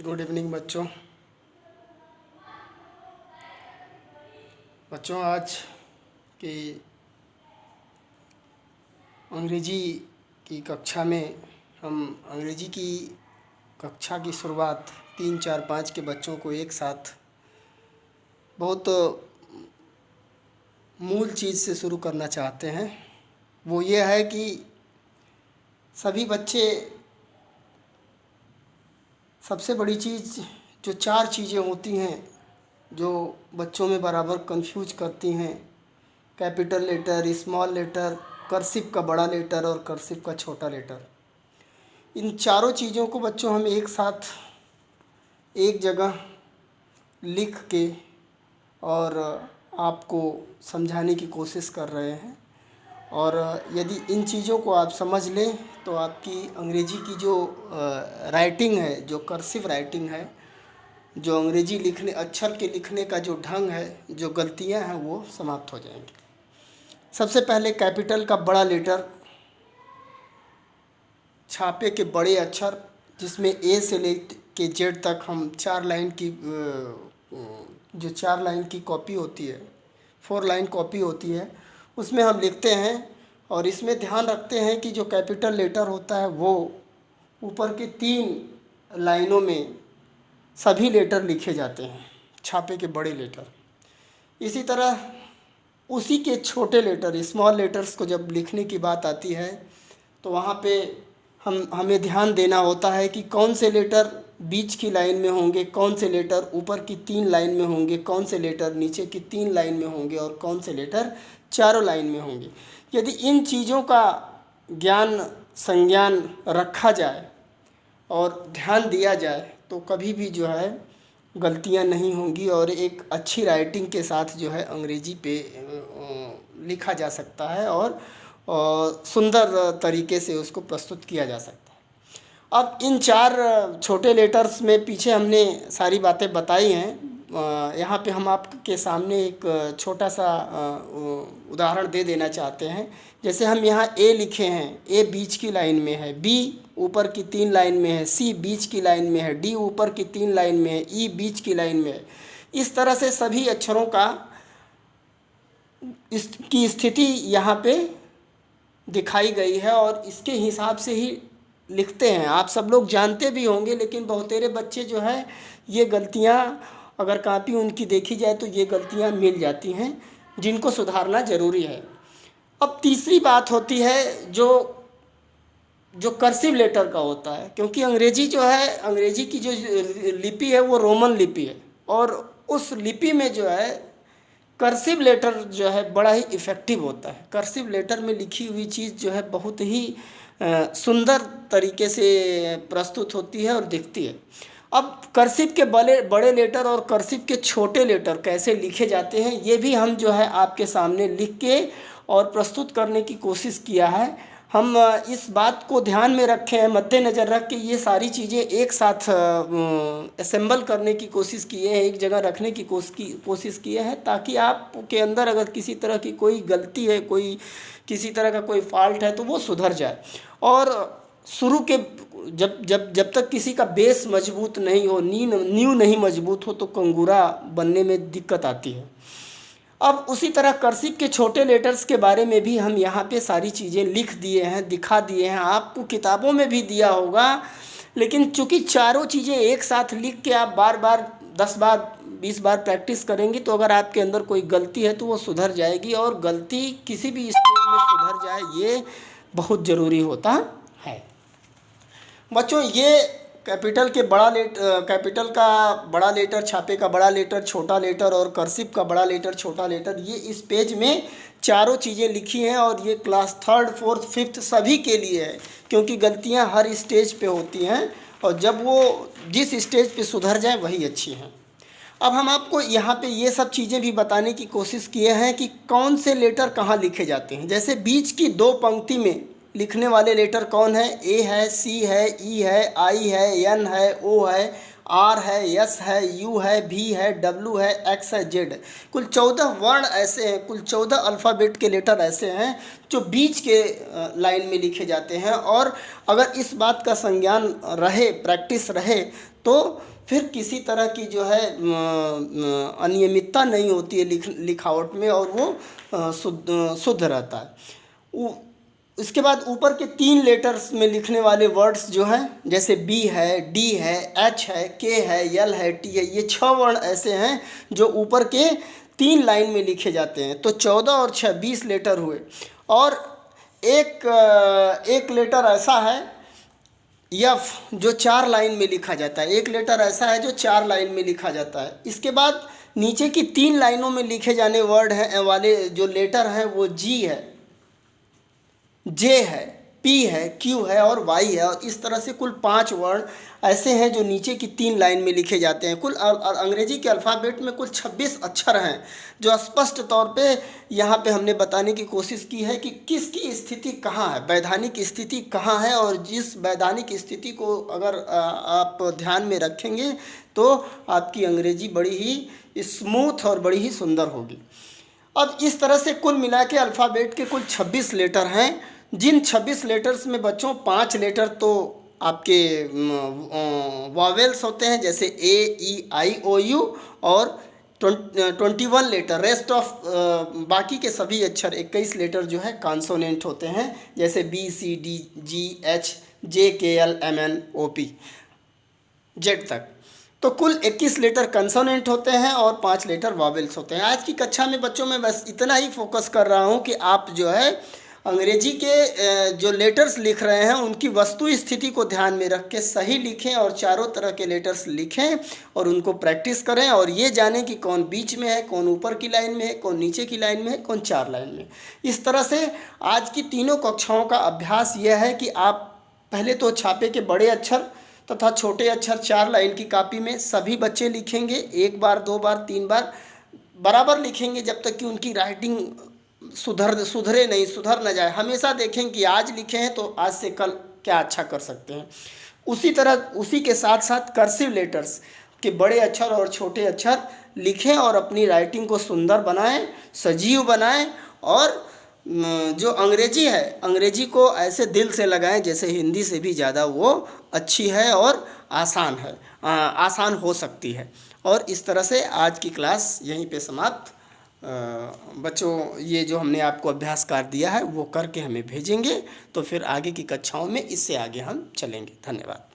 Good evening बच्चों। आज की अंग्रेजी की कक्षा में हम अंग्रेजी की कक्षा की शुरुआत 3, 4, 5 के बच्चों को एक साथ बहुत मूल चीज़ से शुरू करना चाहते हैं। वो ये है कि सभी बच्चे, सबसे बड़ी चीज़ जो 4 चीज़ें होती हैं जो बच्चों में बराबर कंफ्यूज करती हैं, capital letter, small letter, cursive का बड़ा लेटर और कर्सिव का छोटा लेटर। इन चारों चीज़ों को बच्चों हम एक साथ एक जगह लिख के और आपको समझाने की कोशिश कर रहे हैं। और यदि इन चीज़ों को आप समझ लें तो आपकी अंग्रेजी की जो राइटिंग है, जो कर्सिव राइटिंग है, जो अंग्रेजी लिखने अक्षर के लिखने का जो ढंग है, जो गलतियां हैं, वो समाप्त हो जाएंगी। सबसे पहले कैपिटल का बड़ा लेटर, छापे के बड़े अक्षर, जिसमें ए से लेके जेड तक हम 4 लाइन की जो 4 लाइन की कॉपी होती है, 4 लाइन कॉपी होती है, उसमें हम लिखते हैं। और इसमें ध्यान रखते हैं कि जो कैपिटल लेटर होता है वो ऊपर की 3 लाइनों में सभी लेटर लिखे जाते हैं, छापे के बड़े लेटर। इसी तरह उसी के छोटे लेटर, स्मॉल लेटर्स को जब लिखने की बात आती है तो वहाँ पे हमें ध्यान देना होता है कि कौन से लेटर बीच की लाइन में होंगे, कौन से लेटर ऊपर की 3 लाइन में होंगे, कौन से लेटर नीचे की 3 लाइन में होंगे और कौन से लेटर चारों लाइन में होंगे। यदि इन चीज़ों का ज्ञान संज्ञान रखा जाए और ध्यान दिया जाए तो कभी भी जो है गलतियां नहीं होंगी और एक अच्छी राइटिंग के साथ जो है अंग्रेजी पे लिखा जा सकता है और सुंदर तरीके से उसको प्रस्तुत किया जा सकता है। अब इन 4 छोटे लेटर्स में पीछे हमने सारी बातें बताई हैं। यहाँ पे हम आपके सामने एक छोटा सा उदाहरण दे देना चाहते हैं। जैसे हम यहाँ ए लिखे हैं, ए बीच की लाइन में है, बी ऊपर की 3 लाइन में है, सी बीच की लाइन में है, डी ऊपर की 3 लाइन में है, ई बीच की लाइन में है। इस तरह से सभी अक्षरों का इसकी स्थिति यहाँ पे दिखाई गई है और इसके हिसाब से ही लिखते हैं। आप सब लोग जानते भी होंगे, लेकिन बहुतेरे बच्चे जो है ये गलतियाँ, अगर कॉपी उनकी देखी जाए तो ये गलतियाँ मिल जाती हैं, जिनको सुधारना ज़रूरी है। अब तीसरी बात होती है जो कर्सिव लेटर का होता है, क्योंकि अंग्रेजी जो है, अंग्रेजी की जो लिपि है वो रोमन लिपि है और उस लिपि में जो है कर्सिव लेटर जो है बड़ा ही इफ़ेक्टिव होता है। कर्सिव लेटर में लिखी हुई चीज़ जो है बहुत ही सुंदर तरीके से प्रस्तुत होती है और दिखती है। अब कर्सिव के बड़े लेटर और कर्सिव के छोटे लेटर कैसे लिखे जाते हैं, ये भी हम जो है आपके सामने लिख के और प्रस्तुत करने की कोशिश किया है। हम इस बात को ध्यान में रखे हैं, मद्देनज़र रख के ये सारी चीज़ें एक साथ असेंबल करने की कोशिश किए हैं, एक जगह रखने की कोशिश किए हैं, ताकि आपके अंदर अगर किसी तरह की कोई गलती है, कोई किसी तरह का कोई फॉल्ट है तो वो सुधर जाए। और शुरू के जब तक किसी का बेस मजबूत नहीं हो, नींव नहीं मजबूत हो, तो कंगूरा बनने में दिक्कत आती है। अब उसी तरह कर्सिव के छोटे लेटर्स के बारे में भी हम यहाँ पे सारी चीज़ें लिख दिए हैं, दिखा दिए हैं, आपको किताबों में भी दिया होगा। लेकिन चूँकि चारों चीज़ें एक साथ लिख के आप बार बार 10 बार 20 बार प्रैक्टिस करेंगे तो अगर आपके अंदर कोई गलती है तो वो सुधर जाएगी, और गलती किसी भी स्टेज में सुधर जाए ये बहुत ज़रूरी होता है। बच्चों, ये कैपिटल का बड़ा लेटर, छापे का बड़ा लेटर, छोटा लेटर और कर्सिव का बड़ा लेटर, छोटा लेटर, ये इस पेज में चारों चीज़ें लिखी हैं और ये क्लास 3rd, 4th, 5th सभी के लिए है, क्योंकि गलतियां हर स्टेज पे होती हैं और जब वो जिस स्टेज पे सुधर जाए वही अच्छी हैं। अब हम आपको यहाँ पे ये सब चीज़ें भी बताने की कोशिश किए हैं कि कौन से लेटर कहाँ लिखे जाते हैं। जैसे बीच की 2 पंक्ति में लिखने वाले लेटर कौन है? ए है, सी है, ई है, आई है, एन है, ओ है, आर है, एस है, यू है, भी है, डब्ल्यू है, एक्स है, जेड है। कुल 14 वर्ण ऐसे हैं, कुल 14 अल्फ़ाबेट के लेटर ऐसे हैं जो बीच के लाइन में लिखे जाते हैं। और अगर इस बात का संज्ञान रहे, प्रैक्टिस रहे, तो फिर किसी तरह की जो है अनियमितता नहीं होती है लिखावट में, और वो शुद्ध रहता है। इसके बाद ऊपर के 3 लेटर्स में लिखने वाले वर्ड्स जो हैं, जैसे बी है, डी है, एच है, के है, यल है, टी है, ये 6 वर्ण ऐसे हैं जो ऊपर के 3 लाइन में लिखे जाते हैं। तो 14 और 6 20 लेटर हुए। और एक लेटर ऐसा है यफ, जो 4 लाइन में लिखा जाता है। एक लेटर ऐसा है जो 4 लाइन में लिखा जाता है। इसके बाद नीचे की 3 लाइनों में लिखे जाने वर्ड हैं वाले जो लेटर हैं वो जी है, जे है, पी है, क्यू है और वाई है। और इस तरह से कुल 5 वर्ण ऐसे हैं जो नीचे की 3 लाइन में लिखे जाते हैं। कुल अंग्रेजी के अल्फ़ाबेट में कुल 26 अक्षर हैं, जो स्पष्ट तौर पे यहाँ पे हमने बताने की कोशिश की है कि किसकी स्थिति कहाँ है, वैधानिक स्थिति कहाँ है। और जिस वैधानिक स्थिति को अगर आप ध्यान में रखेंगे तो आपकी अंग्रेजी बड़ी ही स्मूथ और बड़ी ही सुंदर होगी। अब इस तरह से कुल मिला के अल्फ़ाबेट के कुल 26 लेटर हैं, जिन 26 लेटर्स में बच्चों 5 लेटर तो आपके वॉवेल्स होते हैं, जैसे ए, ई, आई, ओ, यू, और 21 लेटर रेस्ट ऑफ बाकी के सभी अक्षर 21 लेटर जो है कॉन्सोनेंट होते हैं, जैसे बी, सी, डी, जी, एच, जे, के, एल, एम, एन, ओ, पी, जेड तक। तो कुल 21 लेटर कंसोनेंट होते हैं और 5 लेटर वॉवेल्स होते हैं। आज की कक्षा में बच्चों में बस इतना ही फोकस कर रहा हूँ कि आप जो है अंग्रेजी के जो लेटर्स लिख रहे हैं उनकी वस्तु स्थिति को ध्यान में रख के सही लिखें और चारों तरह के लेटर्स लिखें और उनको प्रैक्टिस करें, और ये जानें कि कौन बीच में है, कौन ऊपर की लाइन में है, कौन नीचे की लाइन में है, कौन 4 लाइन में। इस तरह से आज की तीनों कक्षाओं का अभ्यास यह है कि आप पहले तो छापे के बड़े अक्षर तथा छोटे अक्षर 4 लाइन की कॉपी में सभी बच्चे लिखेंगे। 1 बार, 2 बार, 3 बार बराबर लिखेंगे जब तक कि उनकी राइटिंग सुधर न जाए। हमेशा देखें कि आज लिखे हैं तो आज से कल क्या अच्छा कर सकते हैं। उसी के साथ साथ कर्सिव लेटर्स के बड़े अक्षर और छोटे अक्षर लिखें और अपनी राइटिंग को सुंदर बनाएं, सजीव बनाएं, और जो अंग्रेजी है, अंग्रेजी को ऐसे दिल से लगाएं जैसे हिंदी से भी ज़्यादा वो अच्छी है और आसान है, आसान हो सकती है। और इस तरह से आज की क्लास यहीं पे समाप्त। बच्चों, ये जो हमने आपको अभ्यास कार्य दिया है वो करके हमें भेजेंगे, तो फिर आगे की कक्षाओं में इससे आगे हम चलेंगे। धन्यवाद।